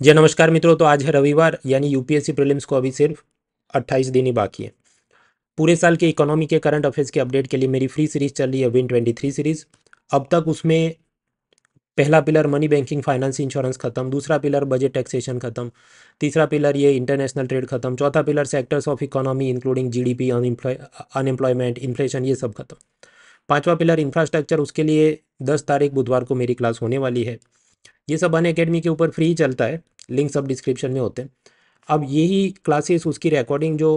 जी नमस्कार मित्रों। तो आज है रविवार यानी यूपीएससी प्रीलिम्स को अभी सिर्फ 28 दिन ही बाकी है। पूरे साल के इकोनॉमी के करंट अफेयर्स के अपडेट के लिए मेरी फ्री सीरीज चल रही है Win23 सीरीज। अब तक उसमें पहला pillar money banking finance insurance खत्म, दूसरा पिलर बजट टैक्सेशन खत्म, तीसरा पिलर ये इंटरनेशनल ट्रेड खत्म, चौथा pillar sectors of economy including GDP, unemployment, inflation, ये सब खत्म। पांचवा पिलर इंफ्रास्ट्रक्चर, उसके लिए 10 तारीख बुधवार को मेरी क्लास होने वाली है। ये सब अनअकैडमी के ऊपर फ्री चलता है, लिंक सब डिस्क्रिप्शन में होते हैं। अब यही क्लासेस उसकी रिकॉर्डिंग जो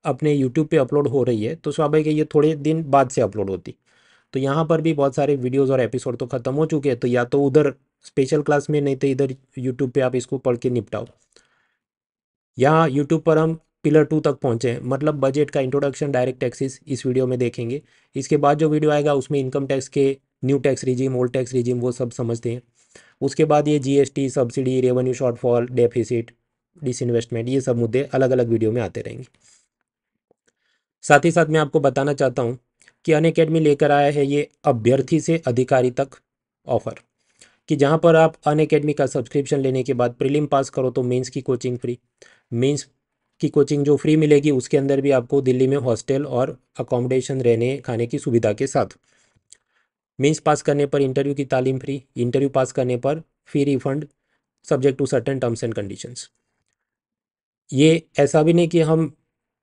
अपने यूट्यूब पे अपलोड हो रही है, तो स्वाभाविक है ये थोड़े दिन बाद से अपलोड होती। तो यहाँ पर भी बहुत सारे वीडियोस और एपिसोड तो ख़त्म हो चुके हैं, तो या तो उधर स्पेशल क्लास में, नहीं तो इधर यूट्यूब पे आप इसको पढ़ के निपटाओ। यहाँ यूट्यूब पर हम पिलर 2 तक पहुँचे हैं, मतलब बजट का इंट्रोडक्शन, डायरेक्ट टैक्सेस इस वीडियो में देखेंगे। इसके बाद जो वीडियो आएगा उसमें इनकम टैक्स के new tax regime, old tax regime, वो सब समझते हैं। उसके बाद ये GST, subsidy, revenue shortfall, deficit, disinvestment, ये सब मुद्दे अलग अलग वीडियो में आते रहेंगे। साथ ही साथ मैं आपको बताना चाहता हूँ कि अनअकैडमी लेकर आया है ये अभ्यर्थी से अधिकारी तक ऑफर, कि जहाँ पर आप अनअकैडमी का सब्सक्रिप्शन लेने के बाद प्रीलिम पास करो तो मेंस की कोचिंग फ्री। मेंस की कोचिंग जो फ्री मिलेगी उसके अंदर भी आपको दिल्ली में हॉस्टल और अकोमोडेशन, रहने खाने की सुविधा के साथ। मेंस पास करने पर इंटरव्यू की तालीम फ्री, इंटरव्यू पास करने पर fee refund subject to certain terms and conditions. ये ऐसा भी नहीं कि हम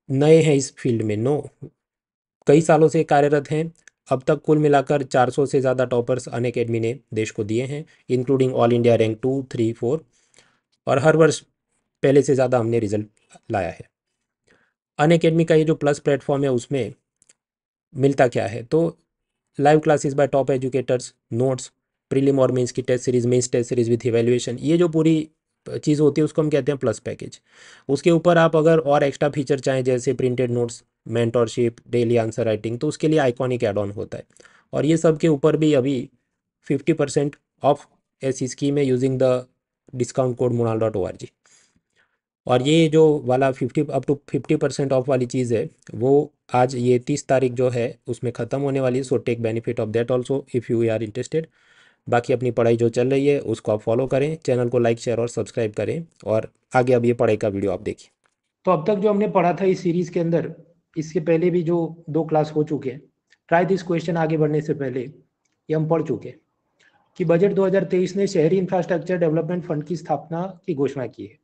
नए हैं इस फील्ड में, नो, कई सालों से कार्यरत हैं। अब तक कुल मिलाकर 400 से ज़्यादा टॉपर्स अनअकैडमी ने देश को दिए हैं, इंक्लूडिंग ऑल इंडिया रैंक 2, 3, 4, और हर वर्ष पहले से ज़्यादा हमने रिजल्ट लाया है। अनअकैडमी का ये जो प्लस प्लेटफॉर्म है उसमें मिलता क्या है, तो live classes by top educators, notes, prelim और मेंस की test series, mains test series with evaluation, ये जो पूरी चीज़ होती है उसको हम कहते हैं प्लस पैकेज। उसके ऊपर आप अगर और एक्स्ट्रा फीचर चाहें जैसे printed notes, mentorship, daily answer writing, तो उसके लिए आइकॉनिक एड ऑन होता है। और ये सब के ऊपर भी अभी 50% ऑफ ऐसी स्कीम है using the discount code monal.org। और ये जो वाला 50 अप टू 50% ऑफ वाली चीज़ है वो आज ये 30 तारीख जो है उसमें ख़त्म होने वाली है। So take benefit of that also if you are interested. बाकी अपनी पढ़ाई जो चल रही है उसको आप फॉलो करें, चैनल को लाइक, शेयर और सब्सक्राइब करें, और आगे अब ये पढ़ाई का वीडियो आप देखिए। तो अब तक जो हमने पढ़ा था इस सीरीज़ के अंदर, इसके पहले भी जो 2 क्लास हो चुके हैं, ट्राई दिस क्वेश्चन आगे बढ़ने से पहले ये हम पढ़ चुके हैं कि बजट 2023 ने शहरी इंफ्रास्ट्रक्चर डेवलपमेंट फंड की स्थापना की घोषणा की है।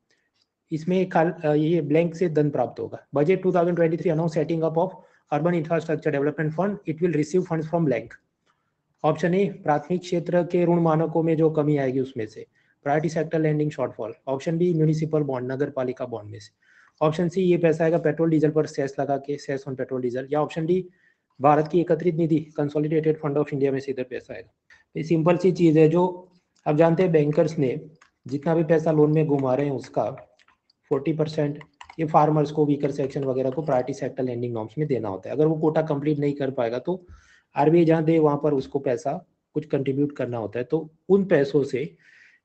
इसमें ये ब्लैंक से धन प्राप्त होगा। Budget 2023 announce setting up of urban infrastructure development fund, it will receive funds from blank. Option A, प्राथमिक क्षेत्र के ऋण मानकों में जो कमी आएगी उसमें से। Priority sector lending shortfall. Option B, municipal bond, नगर पालिका बॉन्ड में से। ऑप्शन सी, ये पैसा आएगा पेट्रोल डीजल पर सेस लगा के, सेस ऑन पेट्रोल डीजल। या ऑप्शन डी, भारत की एकत्रित निधि, कंसोलिडेटेड फंड ऑफ इंडिया में से इधर पैसा आएगा। ये सिंपल सी चीज़ है, जो आप जानते हैं बैंकर्स ने जितना भी पैसा लोन में घुमा रहे हैं उसका 40% ये फार्मर्स को, वीकर सेक्शन वगैरह को प्रायोरिटी सेक्टर लैंडिंग नॉर्म्स में देना होता है। अगर वो कोटा कंप्लीट नहीं कर पाएगा तो आरबीआई जहाँ दे वहाँ पर उसको पैसा कुछ कंट्रीब्यूट करना होता है। तो उन पैसों से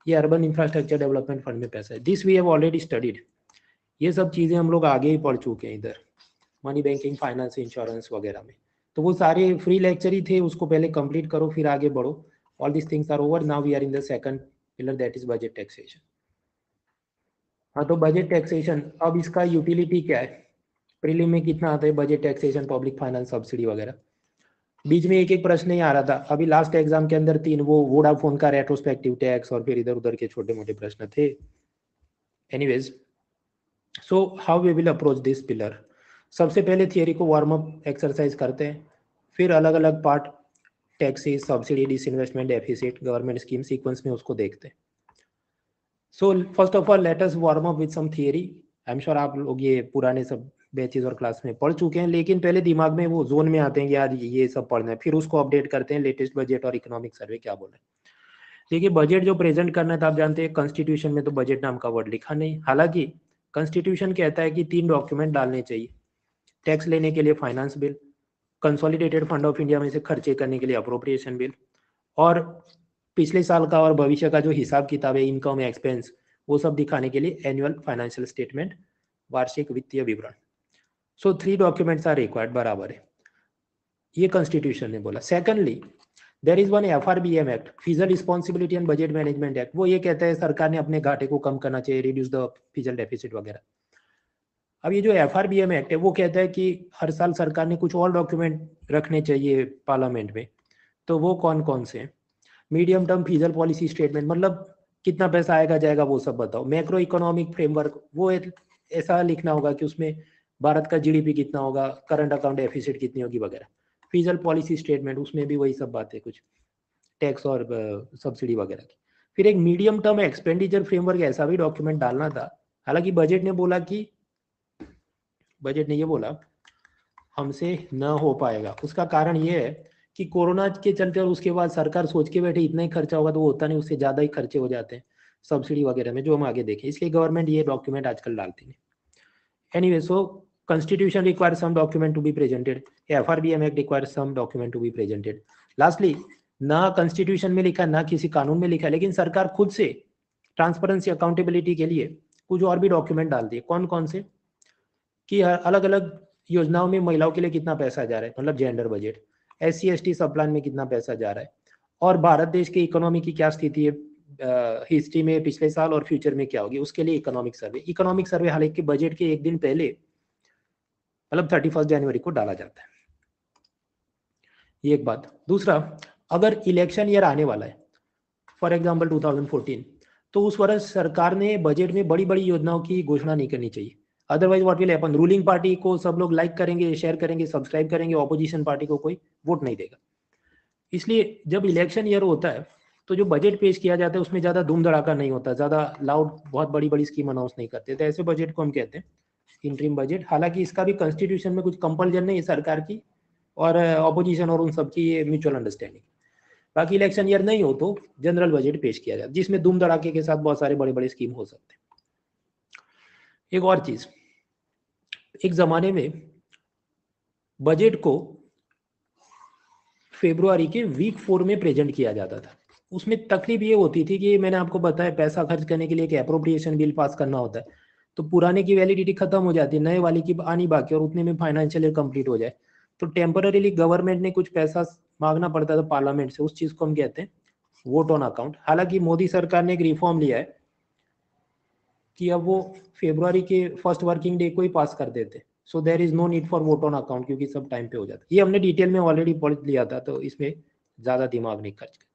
ये अर्बन इंफ्रास्ट्रक्चर डेवलपमेंट फंड में पैसा है। This we have already studied. ये सब चीज़ें हम लोग आगे ही पढ़ चुके हैं इधर मनी बैंकिंग, फाइनेंस, इंश्योरेंस वगैरह में। तो वो सारे फ्री लेक्चर ही थे, उसको पहले कंप्लीट करो फिर आगे बढ़ो। All this things are over, now we are in the second pillar, that is budget taxation. हाँ, तो बजट टैक्सेशन, अब इसका यूटिलिटी क्या है, प्रीलिम में कितना आता है budget taxation, public finance, subsidy वगैरह। बीच में एक एक प्रश्न नहीं आ रहा था, अभी लास्ट एग्जाम के अंदर 3 वो वोडाफोन का रेट्रोस्पेक्टिव टैक्स और फिर इधर उधर के छोटे मोटे प्रश्न थे। Anyways, so how we will approach this pillar. सबसे पहले थियरी को वार्म अप एक्सरसाइज करते हैं, फिर अलग अलग part, taxes, subsidy, disinvestment, deficit, government scheme, sequence में उसको देखते हैं। So first of all let us warm up with some theory. I am sure आप लोग ये पुराने सब बैचेज और क्लास में पढ़ चुके हैं, लेकिन पहले दिमाग में वो जोन में आते हैं कि यार ये सब पढ़ना है, फिर उसको अपडेट करते हैं लेटेस्ट बजट और इकोनॉमिक सर्वे क्या बोल रहे हैं। देखिए, बजट जो प्रेजेंट करना था, आप जानते हैं कॉन्स्टिट्यूशन में तो बजट नाम का वर्ड लिखा नहीं। हालांकि कॉन्स्टिट्यूशन कहता है कि 3 डॉक्यूमेंट डालने चाहिए, टैक्स लेने के लिए finance bill, consolidated fund of India में से खर्चे करने के लिए अप्रोप्रिएशन बिल, और पिछले साल का और भविष्य का जो हिसाब किताब है, इनकम, एक्सपेंस, वो सब दिखाने के लिए एनुअल फाइनेंशियल स्टेटमेंट, वार्षिक वित्तीय विवरण। सो 3 डॉक्यूमेंट्स आर रिक्वायर्ड, बराबर है, ये कॉन्स्टिट्यूशन ने बोला। Secondly, there is one FRBM act, fiscal responsibility and budget management act, वो ये कहता है सरकार ने अपने घाटे को कम करना चाहिए, रिड्यूस द फिजिकल डेफिसिट वगैरह। अब ये जो FRBM एक्ट है वो कहता है कि हर साल सरकार ने कुछ और डॉक्यूमेंट रखने चाहिए पार्लियामेंट में, तो वो कौन कौन से हैं? Medium term physical policy statement, मतलब कितना पैसा आएगा जाएगा वो सब बताओ। मैक्रो इकोनॉमिक फ्रेमवर्क, वो ऐसा लिखना होगा कि उसमें भारत का GDP कितना होगा, करंट अकाउंट डेफिसिट कितनी होगी वगैरह। फिजिकल पॉलिसी स्टेटमेंट, उसमें भी वही सब बातें, कुछ टैक्स और सब्सिडी वगैरह की। फिर एक मीडियम टर्म एक्सपेंडिचर फ्रेमवर्क, ऐसा भी डॉक्यूमेंट डालना था। हालांकि बजट ने ये बोला हमसे न हो पाएगा। उसका कारण ये है कि कोरोना के चलते और उसके बाद सरकार सोच के बैठे इतना ही खर्चा होगा, तो वो होता नहीं, उससे ज़्यादा ही खर्चे हो जाते हैं सब्सिडी वगैरह में, जो हम आगे देखें। इसलिए गवर्नमेंट ये डॉक्यूमेंट आजकल डालती है। Anyway, so constitution requires some document to be presented, FRBM Act requires some document to be presented. Lastly, ना constitution में लिखा ना किसी कानून में लिखा, लेकिन सरकार खुद से ट्रांसपेरेंसी अकाउंटेबिलिटी के लिए कुछ और भी डॉक्यूमेंट डालती है। कौन कौन से? कि अलग अलग योजनाओं में महिलाओं के लिए कितना पैसा जा रहा है, मतलब जेंडर बजट, SC ST सब प्लान में कितना पैसा जा रहा है, और भारत देश की इकोनॉमी की क्या स्थिति है हिस्ट्री में पिछले साल और फ्यूचर में क्या होगी, उसके लिए इकोनॉमिक सर्वे हालांकि बजट के एक दिन पहले, मतलब 31 जनवरी को डाला जाता है। ये एक बात। दूसरा, अगर इलेक्शन ईयर आने वाला है, फॉर एग्जांपल 2014, तो उस वर्ष सरकार ने बजट में बड़ी बड़ी योजनाओं की घोषणा नहीं करनी चाहिए। Otherwise what will happen, ruling party को सब लोग लाइक करेंगे, शेयर करेंगे, सब्सक्राइब करेंगे, ऑपोजिशन पार्टी को कोई वोट नहीं देगा। इसलिए जब इलेक्शन ईयर होता है तो जो बजट पेश किया जाता है उसमें ज़्यादा धूम धड़ाका नहीं होता, ज़्यादा लाउड बहुत बड़ी बड़ी स्कीम अनाउंस नहीं करते, तो ऐसे बजट को हम कहते हैं इंटरिम बजट। हालांकि इसका भी कॉन्स्टिट्यूशन में कुछ कंपल्जन नहीं है सरकार की और ऑपोजिशन और उन सबकी ये म्यूचुअल अंडरस्टैंडिंग। बाकी इलेक्शन ईयर नहीं हो तो जनरल बजट पेश किया जाता है, जिसमें धूम धड़ाके के साथ बहुत सारे बड़े बड़े स्कीम हो सकते हैं। एक और चीज, एक जमाने में बजट को फरवरी के वीक 4 में प्रेजेंट किया जाता था। उसमें तकलीफ ये होती थी कि मैंने आपको बताया पैसा खर्च करने के लिए एक एप्रोप्रिएशन बिल पास करना होता है, तो पुराने की वैलिडिटी खत्म हो जाती है, नए वाली की आनी बाकी, और उतने में फाइनेंशियल ईयर कंप्लीट हो जाए, तो टेम्पररीली गवर्नमेंट ने कुछ पैसा मांगना पड़ता था पार्लियामेंट से, उस चीज को हम कहते हैं वोट ऑन अकाउंट। हालांकि मोदी सरकार ने एक रिफॉर्म लिया है कि अब वो फरवरी के फर्स्ट वर्किंग डे को ही पास कर देते, so there is no need for vote on account, क्योंकि सब टाइम पे हो जाता है। ये हमने डिटेल में ऑलरेडी पढ़ लिया था, तो इसमें ज्यादा दिमाग नहीं खर्च कर।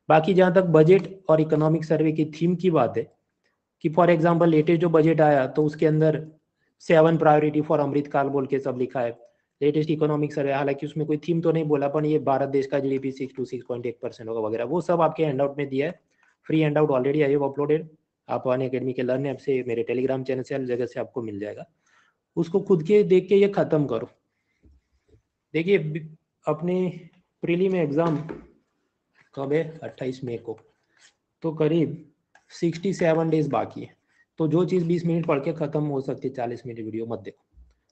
बाकी जहां तक बजट और इकोनॉमिक सर्वे की थीम की बात है, कि फॉर एग्जांपल लेटेस्ट जो बजट आया तो उसके अंदर 7 प्रायोरिटी फॉर अमृत काल बोल के सब लिखा है। लेटेस्ट इकोनॉमिक सर्वे, हालांकि उसमें कोई थीम तो नहीं बोला, पर ये भारत देश का GDP 6 to 6.1% होगा वगैरह, वो सब आपके हैंडआउट में दिया है। फ्री हैंडआउट ऑलरेडी आई है अपलोडेड, आप अनअकैडमी के लर्न ऐप से, मेरे टेलीग्राम चैनल से, हर जगह से आपको मिल जाएगा। उसको खुद के देख के ये खत्म करो। देखिए अपने प्रीलिम एग्जाम कब है, 28 मई को, तो करीब 67 डेज बाकी है। तो जो चीज़ 20 मिनट पढ़ के खत्म हो सकती है, 40 मिनट वीडियो मत देखो।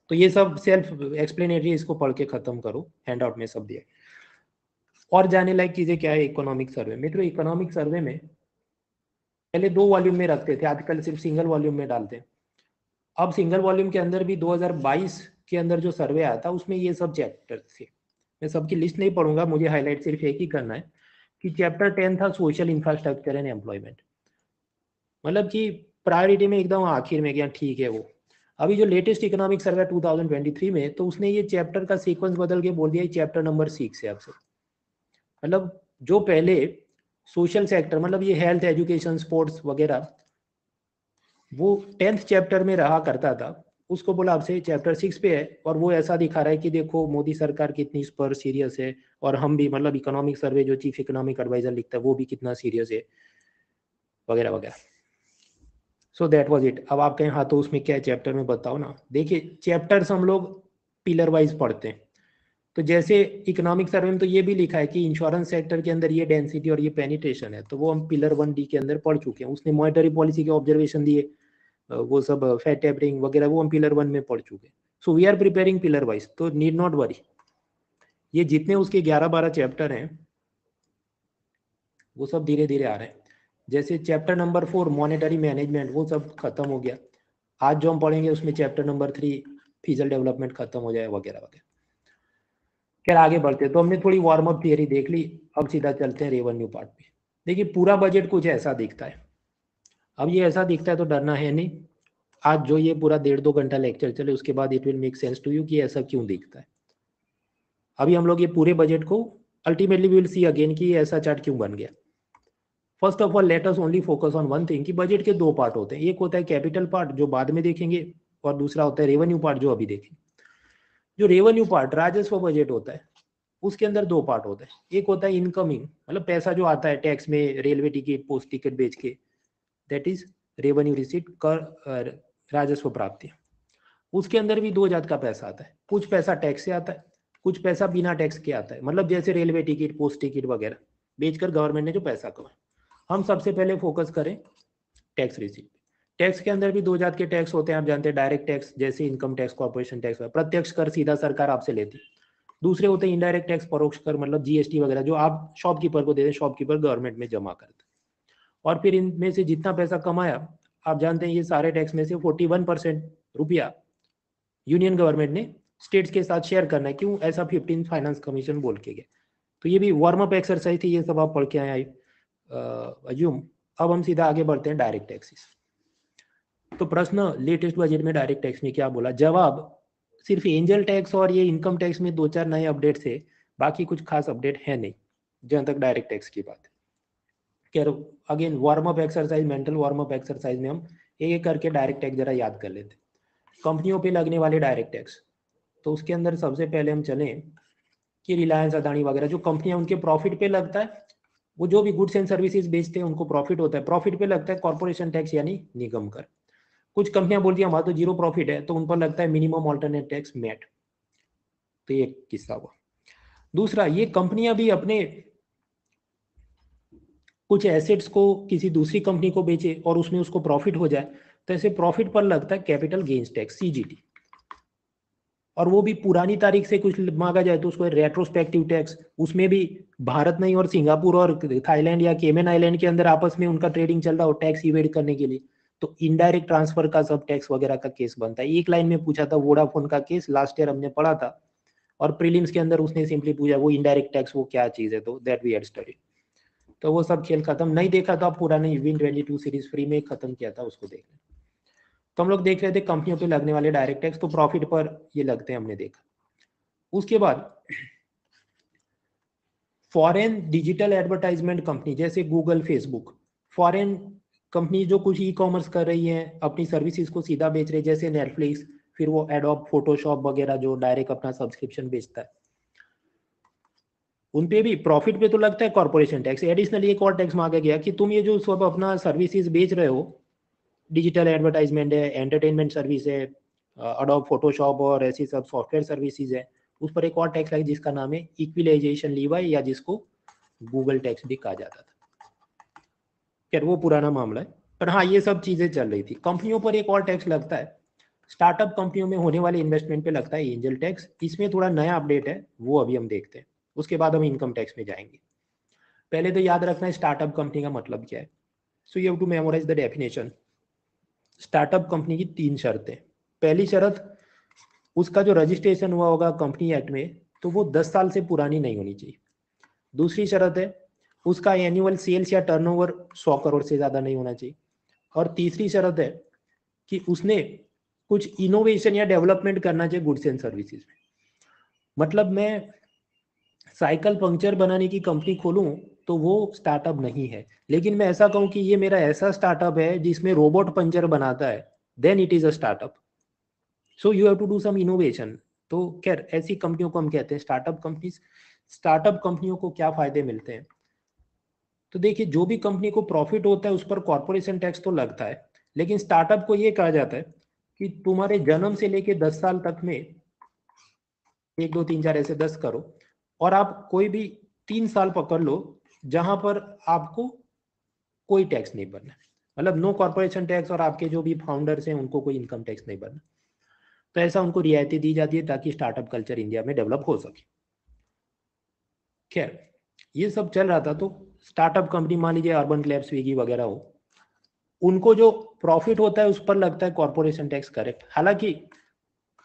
तो ये सब सेल्फ एक्सप्लेनेटरी, इसको पढ़ के खत्म करो, हैंड आउट में सब दिया। और जाने लायक चीजें क्या है इकोनॉमिक सर्वे में, तो इकोनॉमिक सर्वे में पहले 2 वॉल्यूम में रखते थे, आजकल सिर्फ सिंगल वॉल्यूम में डालते हैं। अब सिंगल वॉल्यूम के अंदर भी 2022 के अंदर जो सर्वे आया था उसमें ये सब चैप्टर थे। मैं सबकी लिस्ट नहीं पढ़ूंगा, मुझे हाईलाइट सिर्फ एक ही करना है कि चैप्टर 10 था सोशल इंफ्रास्ट्रक्चर एंड एम्प्लॉयमेंट, मतलब कि प्रायोरिटी में एकदम आखिर में गया, ठीक है वो। अभी जो लेटेस्ट इकोनॉमिक सर्वे 2023 में, तो उसने ये चैप्टर का सीक्वेंस बदल के बोल दिया चैप्टर नंबर 6 है आपसे। मतलब जो पहले सोशल सेक्टर, मतलब ये हेल्थ, एजुकेशन, स्पोर्ट्स वगैरह, वो 10th चैप्टर में रहा करता था, उसको बोला आपसे चैप्टर 6 पे है। और वो ऐसा दिखा रहा है कि देखो मोदी सरकार कितनी इस पर सीरियस है, और हम भी, मतलब इकोनॉमिक सर्वे जो चीफ इकोनॉमिक एडवाइजर लिखता है वो भी कितना सीरियस है वगैरह वगैरह। So that was it. अब आप कहें हाँ तो उसमें क्या है चैप्टर में बताओ ना। देखिए चैप्टर्स हम लोग पिलर वाइज पढ़ते हैं, तो जैसे इकोनॉमिक सर्वे में तो ये भी लिखा है कि इंश्योरेंस सेक्टर के अंदर ये डेंसिटी और ये पेनिट्रेशन है, तो वो हम पिलर 1D के अंदर पढ़ चुके हैं। उसने मॉनेटरी पॉलिसी के ऑब्जर्वेशन दिए, वो सब फेड टेपरिंग वगैरह, वो हम पिलर 1 में पढ़ चुके हैं। So we are preparing pillar wise, तो नीड नॉट वरी। ये जितने उसके 11-12 चैप्टर हैं वो सब धीरे धीरे आ रहे हैं। जैसे चैप्टर नंबर 4 मॉनेटरी मैनेजमेंट, वो सब खत्म हो गया। आज जो हम पढ़ेंगे उसमें चैप्टर नंबर 3 फिजिकल डेवलपमेंट खत्म हो जाए वगैरह वगैरह। खैर आगे बढ़ते हैं। तो हमने थोड़ी वार्म अप थियरी देख ली, अब सीधा चलते हैं रेवेन्यू पार्ट पे। देखिए पूरा बजट कुछ ऐसा दिखता है। अब ये ऐसा दिखता है तो डरना है नहीं। आज जो ये पूरा 1.5-2 घंटा लेक्चर चले उसके बाद it will make sense to you कि ऐसा क्यों दिखता है। अभी हम लोग ये पूरे बजट को अल्टीमेटली विल सी अगेन कि ऐसा चार्ट क्यों बन गया। First of all let us only focus on one thing कि बजट के दो पार्ट होते हैं, एक होता है कैपिटल पार्ट जो बाद में देखेंगे, और दूसरा होता है रेवेन्यू पार्ट जो अभी देखेंगे। जो रेवेन्यू पार्ट राजस्व बजट होता है उसके अंदर दो पार्ट होते हैं। एक होता है इनकमिंग, मतलब पैसा जो आता है टैक्स में, रेलवे टिकट पोस्ट टिकट बेच के, दैट इज रेवेन्यू रिसीट, कर राजस्व प्राप्ति। उसके अंदर भी दो जात का पैसा आता है, कुछ पैसा टैक्स से आता है, कुछ पैसा बिना टैक्स के आता है। मतलब जैसे रेलवे टिकट पोस्ट टिकट वगैरह बेचकर गवर्नमेंट ने जो पैसा कमाया। हम सबसे पहले फोकस करें टैक्स रिसीट। टैक्स के अंदर भी दो जात के टैक्स होते हैं, आप जानते हैं, डायरेक्ट टैक्स जैसे इनकम टैक्स, कॉर्पोरेशन टैक्स, प्रत्यक्ष कर सीधा सरकार आपसे लेती है। दूसरे होते हैं इनडायरेक्ट टैक्स, परोक्ष कर, मतलब जीएसटी वगैरह जो आप शॉपकीपर को देते हैं, शॉपकीपर गवर्नमेंट में जमा करते हैं। और फिर इनमें से जितना पैसा कमाया, आप जानते हैं ये सारे टैक्स में से 41% रुपया यूनियन गवर्नमेंट ने स्टेट्स के साथ शेयर करना है। क्यों ऐसा 15 फाइनेंस कमीशन बोल के गया। तो ये भी वार्म अप एक्सरसाइज थी, ये सब आप पढ़ के आए आई अज्यूम। अब हम सीधा आगे बढ़ते हैं डायरेक्ट टैक्सेस। तो प्रश्न लेटेस्ट बजट में डायरेक्ट टैक्स में क्या बोला, जवाब सिर्फ एंजल टैक्स और ये इनकम टैक्स में 2-4 नए अपडेट थे, बाकी कुछ खास अपडेट है नहीं जहां तक डायरेक्ट टैक्स की बात है। Again warm up exercise, mental warm up exercise में हम एक एक करके डायरेक्ट टैक्स जरा याद कर लेते। कंपनियों पे लगने वाले डायरेक्ट टैक्स, तो उसके अंदर सबसे पहले हम चलें कि रिलायंस, अदानी वगैरह जो कंपनियां उनके प्रॉफिट पे लगता है, वो जो भी गुड्स एंड सर्विसेज बेचते हैं उनको प्रॉफिट होता है, प्रॉफिट पे लगता है कॉर्पोरेशन टैक्स यानी निगम कर। कुछ कंपनियां बोलती हैं हमारा तो जीरो प्रॉफिट है, तो उन पर लगता है मिनिमम ऑल्टरनेट टैक्स मैट। तो ये किस्सा हुआ। दूसरा, ये कंपनियां भी अपने कुछ एसेट्स को किसी दूसरी कंपनी को बेचे और उसमें उसको प्रॉफिट हो जाए, तो ऐसे प्रॉफिट पर लगता है कैपिटल गेन्स टैक्स, सीजीटी। और वो भी पुरानी तारीख से कुछ मांगा जाए तो उसको रेट्रोस्पेक्टिव टैक्स। उसमें भी भारत नहीं और सिंगापुर और थाईलैंड या केमन आइलैंड के अंदर आपस में उनका ट्रेडिंग चल रहा हो टैक्स इवेड करने के लिए, तो इनडायरेक्ट ट्रांसफर का सब टैक्स वगैरह का केस बनता है। एक लाइन में पूछा था वोडाफोन का केस, लास्ट ईयर हमने पढ़ा था, और प्रीलिम्स के अंदर उसने सिंपली पूछा वो इनडायरेक्ट टैक्स वो क्या चीज है, तो दैट वी हैड स्टडी। तो वो सब खेल खत्म, नहीं देखा तो आप पुराने Win22 सीरीज फ्री में खत्म किया था, उसको देख लें। तो हम लोग देख रहे थे कंपनियों पे लगने वाले डायरेक्ट टैक्स, तो प्रॉफिट पर ये लगते हैं हमने देखा। उसके बाद फॉरेन डिजिटल एडवर्टाइजमेंट कंपनी जैसे गूगल, फेसबुक, फॉरेन कंपनी जो कुछ ई कॉमर्स कर रही है, अपनी सर्विसेज को सीधा बेच रही है, जैसे नेटफ्लिक्स, फिर वो एडोब फोटोशॉप वगैरह जो डायरेक्ट अपना सब्सक्रिप्शन बेचता है, उन पे भी प्रॉफिट पे तो लगता है कॉर्पोरेशन टैक्स। एडिशनली एक और टैक्स मांगा गया कि तुम ये जो सब अपना सर्विसेज बेच रहे हो, डिजिटल एडवर्टाइजमेंट है, एंटरटेनमेंट सर्विस है, एडोब फोटोशॉप और ऐसी सब सॉफ्टवेयर सर्विसेज है, उस पर एक और टैक्स लगे जिसका नाम है इक्विलाइजेशन लीवाई, या जिसको गूगल टैक्स भी कहा जाता था। खैर वो पुराना मामला है, पर हाँ ये सब चीजें चल रही थी। कंपनियों पर एक और टैक्स लगता है, स्टार्टअप कंपनियों में होने वाले इन्वेस्टमेंट पे लगता है एंजल टैक्स। इसमें थोड़ा नया अपडेट है, वो अभी हम देखते हैं, उसके बाद हम इनकम टैक्स में जाएंगे। पहले तो याद रखना है स्टार्टअप कंपनी का मतलब क्या है। So you have to memorise the definition. Startup company की 3 शर्तें। पहली शर्त, उसका जो रजिस्ट्रेशन हुआ होगा कंपनी एक्ट में, तो वो 10 साल से पुरानी नहीं होनी चाहिए। दूसरी शर्त है, उसका एनुअल सेल्स या टर्नओवर 100 करोड़ से ज्यादा नहीं होना चाहिए। और तीसरी शर्त है कि उसने कुछ इनोवेशन या डेवलपमेंट करना चाहिए गुड्स एंड सर्विसेज में। मतलब मैं साइकिल पंक्चर बनाने की कंपनी खोलूं तो वो स्टार्टअप नहीं है, लेकिन मैं ऐसा कहूं कि ये मेरा ऐसा स्टार्टअप है जिसमें रोबोट पंचर बनाता है, then it is a startup. So you have to do some innovation. तो खैर ऐसी कंपनियों को हम कहते हैं स्टार्टअप कंपनीज। स्टार्टअप कंपनियों को क्या फायदे मिलते हैं, तो देखिए जो भी कंपनी को प्रॉफिट होता है उस पर कॉर्पोरेशन टैक्स तो लगता है, लेकिन स्टार्टअप को ये कहा जाता है कि तुम्हारे जन्म से लेके 10 साल तक में 1 2 3 4 ऐसे 10 करो, और आप कोई भी 3 साल पकड़ लो जहां पर आपको कोई टैक्स नहीं भरना, मतलब नो कॉर्पोरेशन टैक्स, और आपके जो भी फाउंडर्स हैं उनको कोई इनकम टैक्स नहीं भरना। तो ऐसा उनको रियायतें दी जाती है ताकि स्टार्टअप कल्चर इंडिया में डेवलप हो सके। खैर ये सब चल रहा था, तो स्टार्टअप कंपनी मान लीजिए अर्बन क्लैब, स्विगी वगैरह हो, उनको जो प्रॉफिट होता है उस पर लगता है कॉर्पोरेशन टैक्स, करेक्ट। हालांकि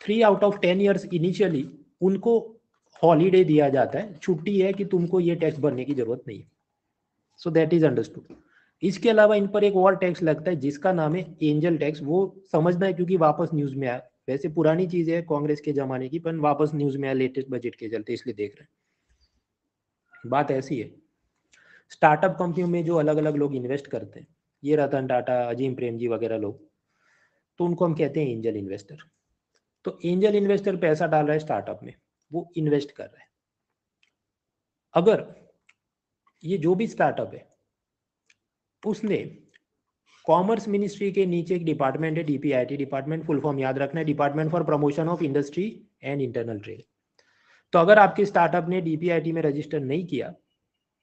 3 आउट ऑफ 10 ईयर्स इनिशियली उनको हॉलीडे दिया जाता है, छुट्टी है कि तुमको ये टैक्स भरने की जरूरत नहीं है। So that is understood. इसके अलावा इन पर एक और टैक्स लगता है जिसका नाम है एंजल टैक्स। वो समझना है क्योंकि वापस न्यूज में आया, वैसे पुरानी चीज है कांग्रेस के जमाने की, पर वापस न्यूज में आया लेटेस्ट बजट के चलते, इसलिए देख रहे हैं। बात ऐसी है, स्टार्टअप कंपनियों में जो अलग अलग लोग इन्वेस्ट करते हैं, ये रतन टाटा, अजीम प्रेमजी वगैरह लोग, तो उनको हम कहते हैं एंजल इन्वेस्टर। तो एंजल इन्वेस्टर पैसा डाल रहा है स्टार्टअप में, वो इन्वेस्ट कर रहा है। अगर ये जो भी स्टार्टअप है उसने कॉमर्स मिनिस्ट्री के नीचे एक डिपार्टमेंट है, डीपीआईटी डिपार्टमेंट, फुल फॉर्म याद रखना है, department for promotion of industry and internal trade. तो अगर आपके स्टार्टअप ने डीपीआईटी में रजिस्टर नहीं किया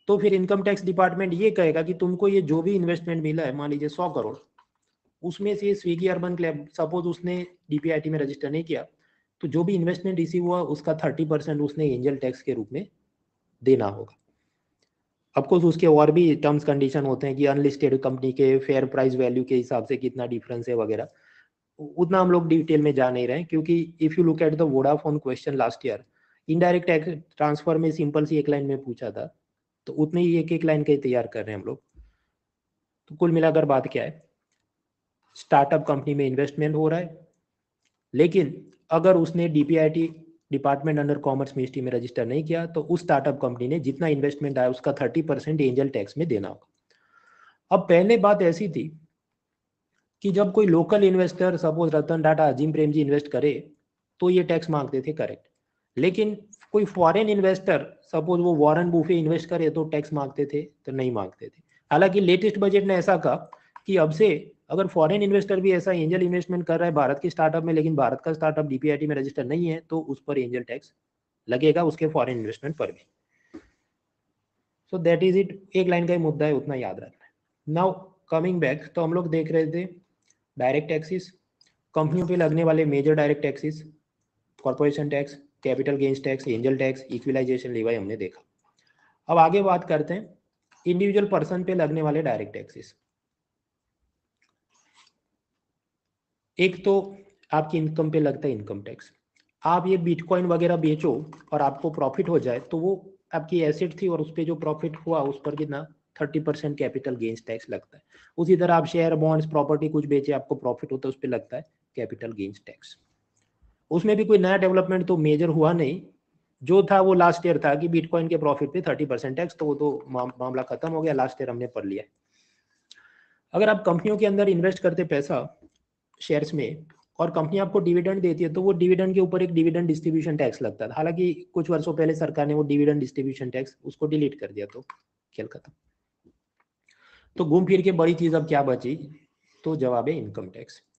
तो फिर इनकम टैक्स डिपार्टमेंट ये कहेगा कि तुमको ये जो भी इन्वेस्टमेंट मिला है, मान लीजिए 100 करोड़, उसमें से स्विगी अर्बन क्लब सपोज उसने डीपीआईटी में रजिस्टर नहीं किया, तो जो भी इन्वेस्टमेंट रिसीव हुआ उसका 30% उसने एंजल टैक्स के रूप में देना होगा। ऑफकोर्स उसके और भी टर्म्स कंडीशन होते हैं कि अनलिस्टेड कंपनी के फेयर प्राइस वैल्यू के हिसाब से कितना डिफरेंस है वगैरह, उतना हम लोग डिटेल में जा नहीं रहे हैं। क्योंकि if you look at the Vodafone question last year, indirect tax transfer में सिंपल सी एक लाइन में पूछा था, तो उतने ही एक एक लाइन के तैयार कर रहे हैं हम लोग। तो कुल मिलाकर बात क्या है, स्टार्टअप कंपनी में इन्वेस्टमेंट हो रहा है, लेकिन अगर उसने डीपीआईटी डिपार्टमेंट अंडर कॉमर्स मिनिस्ट्री में रजिस्टर नहीं किया तो उस स्टार्टअप कंपनी ने जितना इन्वेस्टमेंट आया उसका 30% एंजल टैक्स में देना होगा। अब पहले बात ऐसी थी कि जब कोई local investor suppose Ratan Tata, Azim Premji invest करे तो ये टैक्स मांगते थे, करेक्ट। लेकिन कोई फॉरेन इन्वेस्टर सपोज वो वॉरेन बुफे इन्वेस्ट करे तो टैक्स मांगते थे, तो नहीं मांगते थे। हालांकि लेटेस्ट बजट ने ऐसा कहा कि अब से अगर फॉरेन इन्वेस्टर भी ऐसा एंजल इन्वेस्टमेंट कर रहा है भारत के स्टार्टअप में, लेकिन भारत का स्टार्टअप डीपीआईटी में रजिस्टर नहीं है, तो उस पर एंजल टैक्स लगेगा उसके फॉरेन इन्वेस्टमेंट पर भी। सो दैट इज इट, एक लाइन का ही मुद्दा है, उतना याद रखना है। नाउ कमिंग बैक, तो हम लोग देख रहे थे डायरेक्ट टैक्सेस, कंपनियों पे लगने वाले major direct taxes, corporation tax, capital gains tax, angel tax, equalisation levy हमने देखा। अब आगे बात करते हैं इंडिविजुअल पर्सन पे लगने वाले डायरेक्ट टैक्सेस। एक तो आपकी इनकम पे लगता है इनकम टैक्स। आप ये बिटकॉइन वगैरह बेचो और आपको प्रॉफिट हो जाए तो वो आपकी एसेट थी और उस पर जो प्रॉफिट हुआ उस पर कितना 30% कैपिटल गेन्स टैक्स लगता है। उसी तरह आप शेयर, बॉन्ड्स, प्रॉपर्टी कुछ बेचे, आपको प्रॉफिट होता है, उस पर लगता है कैपिटल गेन्स टैक्स। उसमें भी कोई नया डेवलपमेंट तो मेजर हुआ नहीं, जो था वो लास्ट ईयर था कि बिटकॉइन के प्रॉफिट पे 30% टैक्स, तो वो तो मामला खत्म हो गया, लास्ट ईयर हमने पढ़ लिया। अगर आप कंपनियों के अंदर इन्वेस्ट करते पैसा शेयर्स में और कंपनी आपको डिविडेंड देती है तो वो डिविडेंड के ऊपर एक डिविडेंड डिस्ट्रीब्यूशन टैक्स लगता था। हालांकि कुछ वर्षों पहले सरकार ने वो डिविडेंड डिस्ट्रीब्यूशन टैक्स उसको डिलीट कर दिया, तो खेल खत्म। तो घूम फिर के बड़ी चीज अब क्या बची, तो जवाब है इनकम टैक्स।